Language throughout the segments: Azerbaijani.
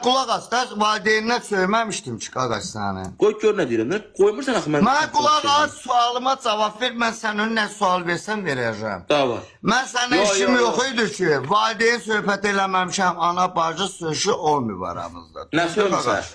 qulaq as da, valideyninə söyməmişdim ki, qaqaş səni. Qoy gör nə deyirəm. Qoymursan axı mən. Mən qulaq as, sualıma cavab ver, mən sənə nə sual versəm verəcəm. Davay. Mən sənə işim yox idi ki, valideyn söhbət eləməmişəm, ana bacı sözü olmuyor aramızda. Nə söyləsən?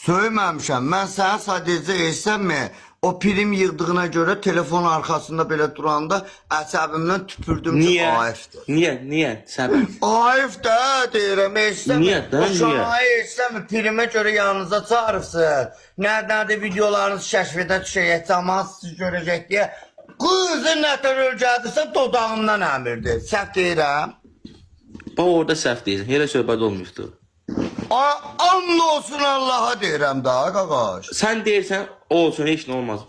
Söyməmişəm, mən sənə sadəcə eşsənmi, o prim yığdığına görə telefon arxasında belə duranda əsəbimdən tüpürdüm ki, ayıfdır. Niyə? Səbəb. Ayıf da deyirəm, eşsənmi? Niyə da, o niyə? şanayı eşsənmi, primə görə yanınıza çağırıbsın. Nerede videolarınızı kəşfədə düşəcək, cəmaat sizi görəcək deyə. Qızın nətər ölgədirsə dodağımdan əmirdir. Səhv deyirəm. Bax orada səhv deyirsən, elə söhbət olmuşdu. And olsun Allah'a deyirəm da, qaqaş. Sən deyirsən, olsun, heç nə olmaz.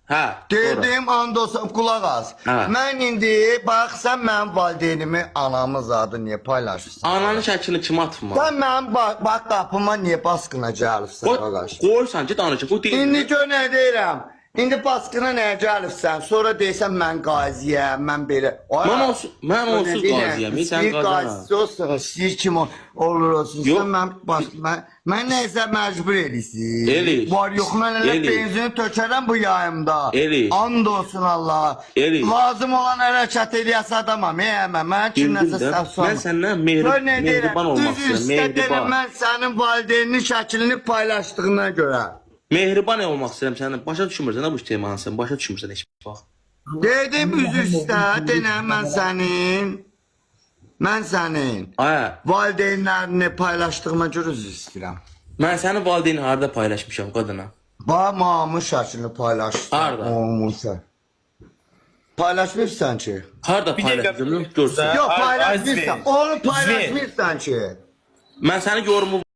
Hə. Dedim and olsun, qulaq az. Mən indi, bax, sən mənim valideynimi anamız adı niyə paylaşırsan? Ananın şəklini kim atma? Sən mənim, bax, qapıma niyə baskına gəlirsən, qaqaş? Qoyursan ki, danışın, bu deyil. İndi gör nə deyirəm. İndi baskına nəyə gəlirsən? Sonra deysən mən qaziyəm, mən belə. Mən onsuz qaziyəm, sən qaziyəm. Qazisi olsun, siz kim olur olsun. Mən neysə məcbur eləyirsin. Eləyir. Var yox, mən elə benzini tökərəm bu yayımda. Eləyir. And olsun Allah. Eləyir. Lazım olan hərəkət eləyəsə adamam. Mən kimləsə səhv sonra. Mən səndən mehriban olmaq istəyirəm. Mehriban. Mən sənin valideyninin şəklini paylaşdığına görə. Mehriban olmaq istəyirəm səndən. Başa düşmürsən, nə bu temanı sən? Başa düşmürsən heç bax. Dedim üz üstə, denəm mən sənin valideynlərini paylaşdığıma görə üzr istəyirəm. Mən sənin valideyni harada paylaşmışam qadına? Bax, mamın şəklini paylaşdım. Harada? Paylaşmışsan ki? Harada paylaşdın? Görsün. Yox, paylaşmışsan. Onu paylaşmışsan ki? Mən səni yorumu